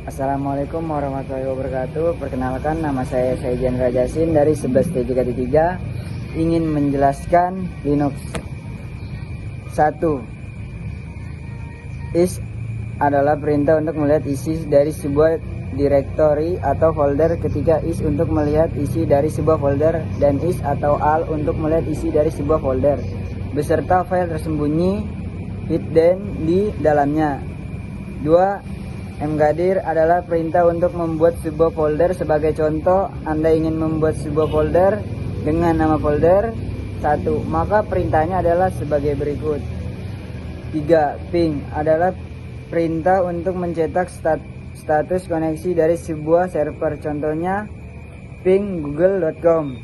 Assalamualaikum warahmatullahi wabarakatuh. Perkenalkan, nama saya Saijan Rajasin dari 11T3 ingin menjelaskan Linux. 1. Is adalah perintah untuk melihat isi dari sebuah directory atau folder, ketika is untuk melihat isi dari sebuah folder, dan is atau al untuk melihat isi dari sebuah folder beserta file tersembunyi hidden di dalamnya. 2. Mkdir adalah perintah untuk membuat sebuah folder. Sebagai contoh, Anda ingin membuat sebuah folder dengan nama folder 1, maka perintahnya adalah sebagai berikut. 3. Ping adalah perintah untuk mencetak status koneksi dari sebuah server, contohnya ping google.com.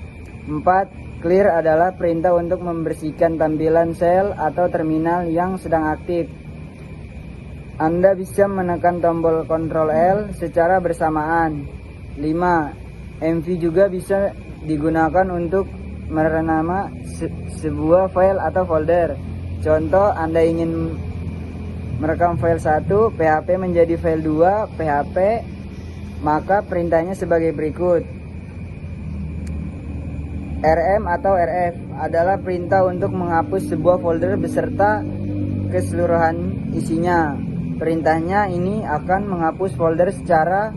4. Clear adalah perintah untuk membersihkan tampilan shell atau terminal yang sedang aktif. Anda bisa menekan tombol Ctrl L secara bersamaan. 5. MV juga bisa digunakan untuk menama sebuah file atau folder. Contoh, Anda ingin merekam file 1 php menjadi file 2 php, maka perintahnya sebagai berikut. RM atau RF adalah perintah untuk menghapus sebuah folder beserta keseluruhan isinya. Perintahnya ini akan menghapus folder secara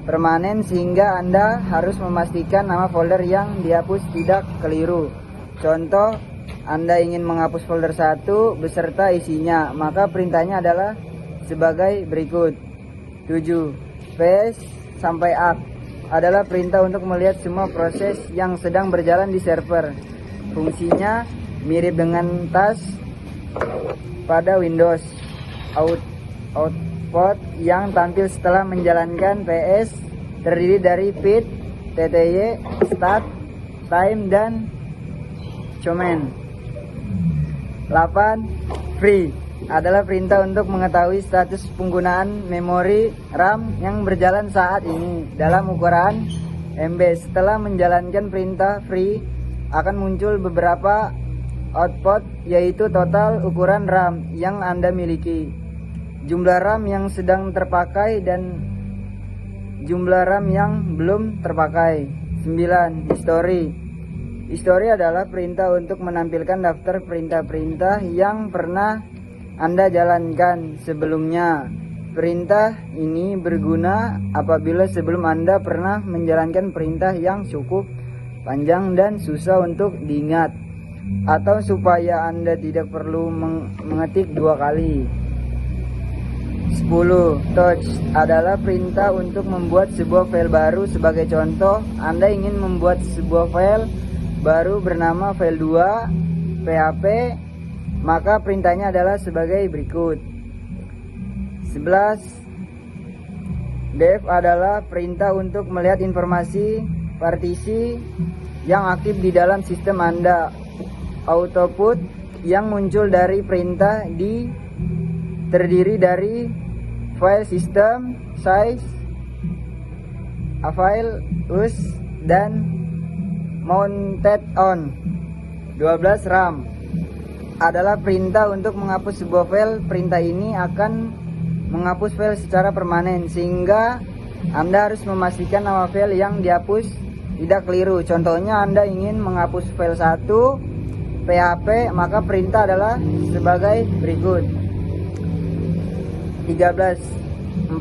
permanen, sehingga Anda harus memastikan nama folder yang dihapus tidak keliru. Contoh, Anda ingin menghapus folder 1 beserta isinya, maka perintahnya adalah sebagai berikut. 7. PS sampai up adalah perintah untuk melihat semua proses yang sedang berjalan di server. Fungsinya mirip dengan task pada Windows. Output yang tampil setelah menjalankan PS terdiri dari pid, tty, start, time, dan command. 8. Free adalah perintah untuk mengetahui status penggunaan memori RAM yang berjalan saat ini dalam ukuran MB. Setelah menjalankan perintah free, akan muncul beberapa output, yaitu total ukuran RAM yang Anda miliki, jumlah RAM yang sedang terpakai, dan jumlah RAM yang belum terpakai. 9. History adalah perintah untuk menampilkan daftar perintah-perintah yang pernah Anda jalankan sebelumnya. Perintah ini berguna apabila sebelum Anda pernah menjalankan perintah yang cukup panjang dan susah untuk diingat, atau supaya Anda tidak perlu mengetik 2 kali. 10. Touch adalah perintah untuk membuat sebuah file baru. Sebagai contoh, Anda ingin membuat sebuah file baru bernama file 2 php, maka perintahnya adalah sebagai berikut. 11. Def adalah perintah untuk melihat informasi partisi yang aktif di dalam sistem Anda. Output yang muncul dari perintah terdiri dari file system, size, a file, us, dan mounted on. 12. RAM adalah perintah untuk menghapus sebuah file. Perintah ini akan menghapus file secara permanen, sehingga Anda harus memastikan nama file yang dihapus tidak keliru. Contohnya, Anda ingin menghapus file 1 php, maka perintah adalah sebagai berikut. 13. 48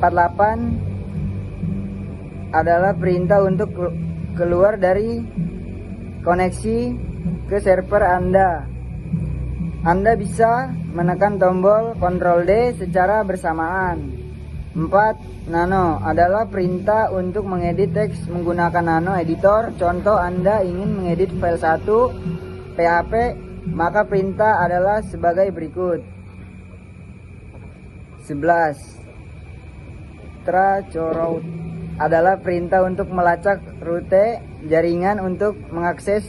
adalah perintah untuk keluar dari koneksi ke server Anda. Anda bisa menekan tombol Ctrl D secara bersamaan. 4. Nano adalah perintah untuk mengedit teks menggunakan nano editor. Contoh, Anda ingin mengedit file 1 php, maka perintah adalah sebagai berikut. 11. Tracoroute adalah perintah untuk melacak rute jaringan untuk mengakses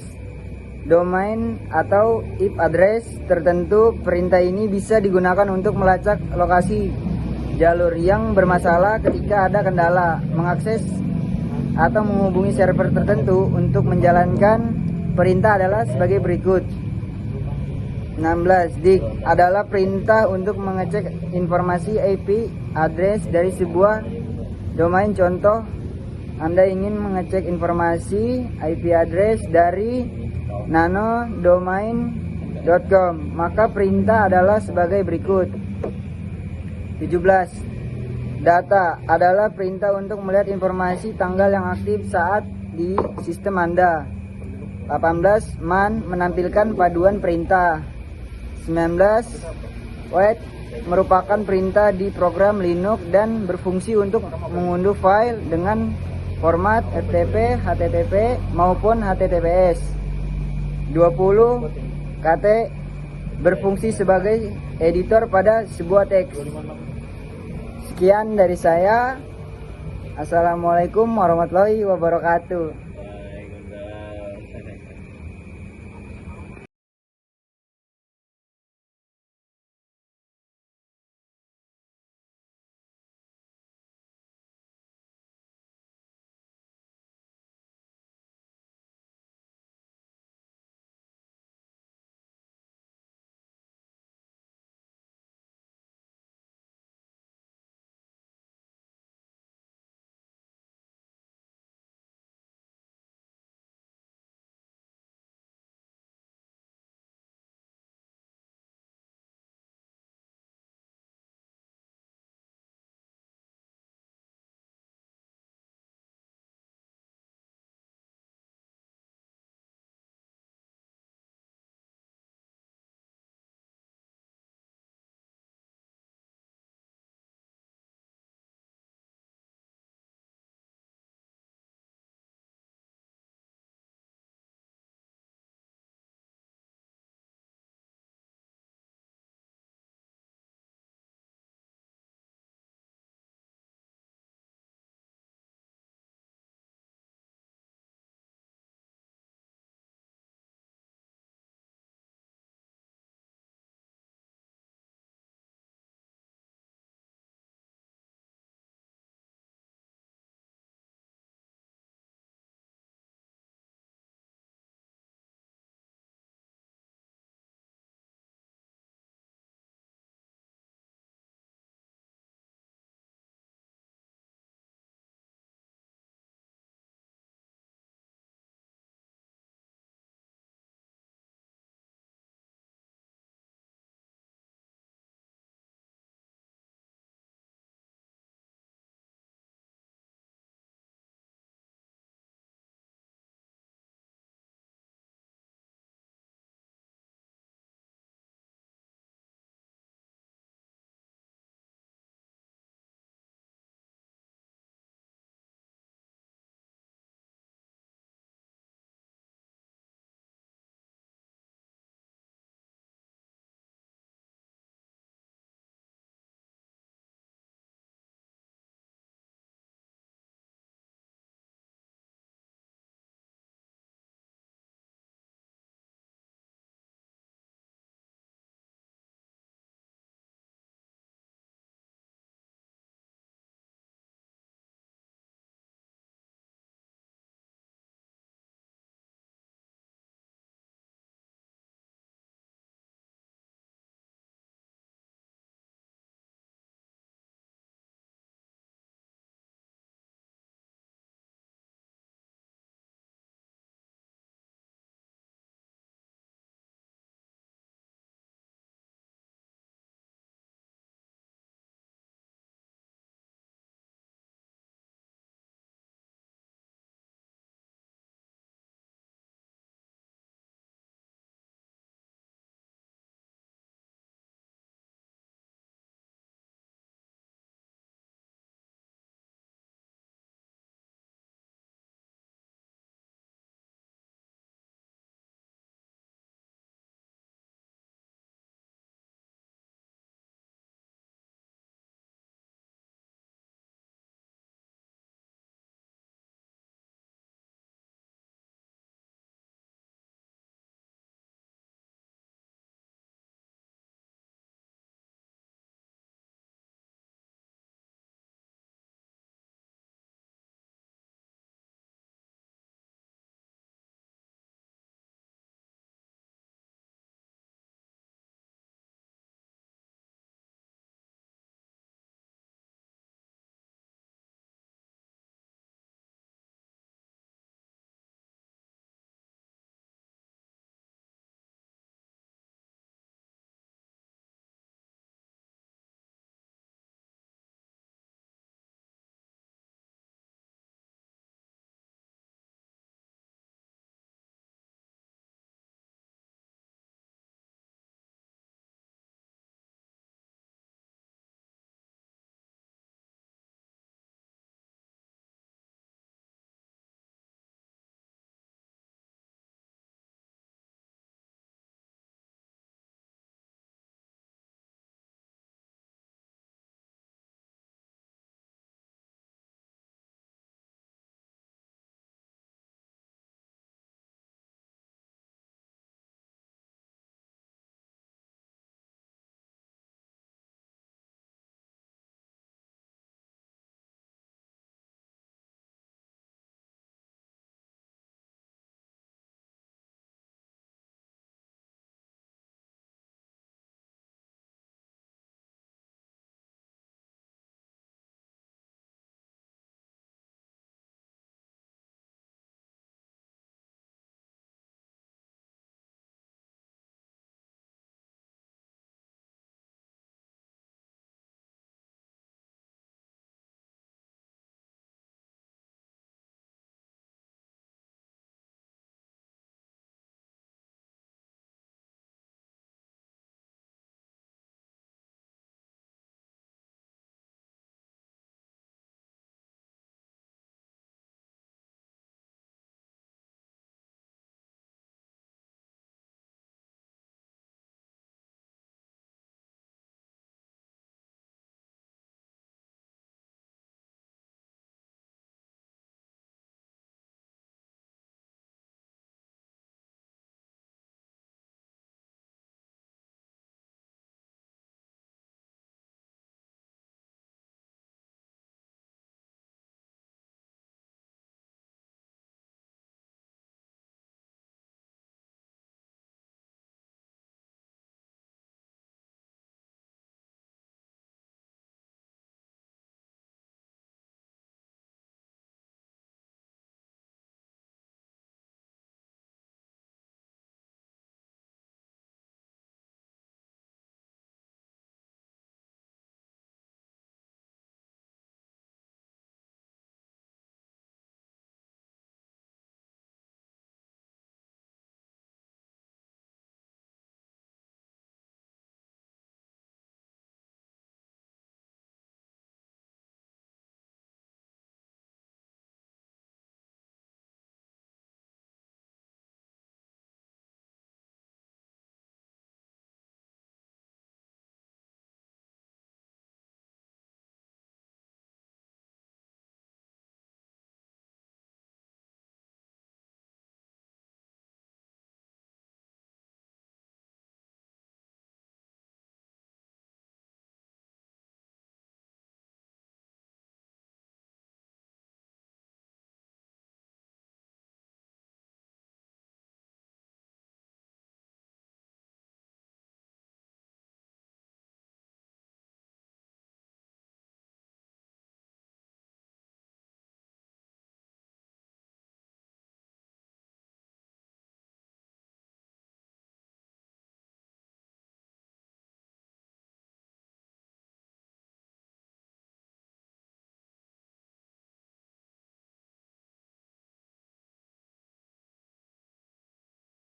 domain atau IP address tertentu. Perintah ini bisa digunakan untuk melacak lokasi jalur yang bermasalah ketika ada kendala mengakses atau menghubungi server tertentu. Untuk menjalankan perintah adalah sebagai berikut. 16. Dig adalah perintah untuk mengecek informasi IP address dari sebuah Domain contoh, Anda ingin mengecek informasi IP address dari nanodomain.com, maka perintah adalah sebagai berikut. 17. Data adalah perintah untuk melihat informasi tanggal yang aktif saat di sistem Anda. 18. Man menampilkan paduan perintah. 19. Wait merupakan perintah di program Linux dan berfungsi untuk mengunduh file dengan format FTP, HTTP maupun HTTPS. 20. KT berfungsi sebagai editor pada sebuah teks. Sekian dari saya. Assalamualaikum warahmatullahi wabarakatuh.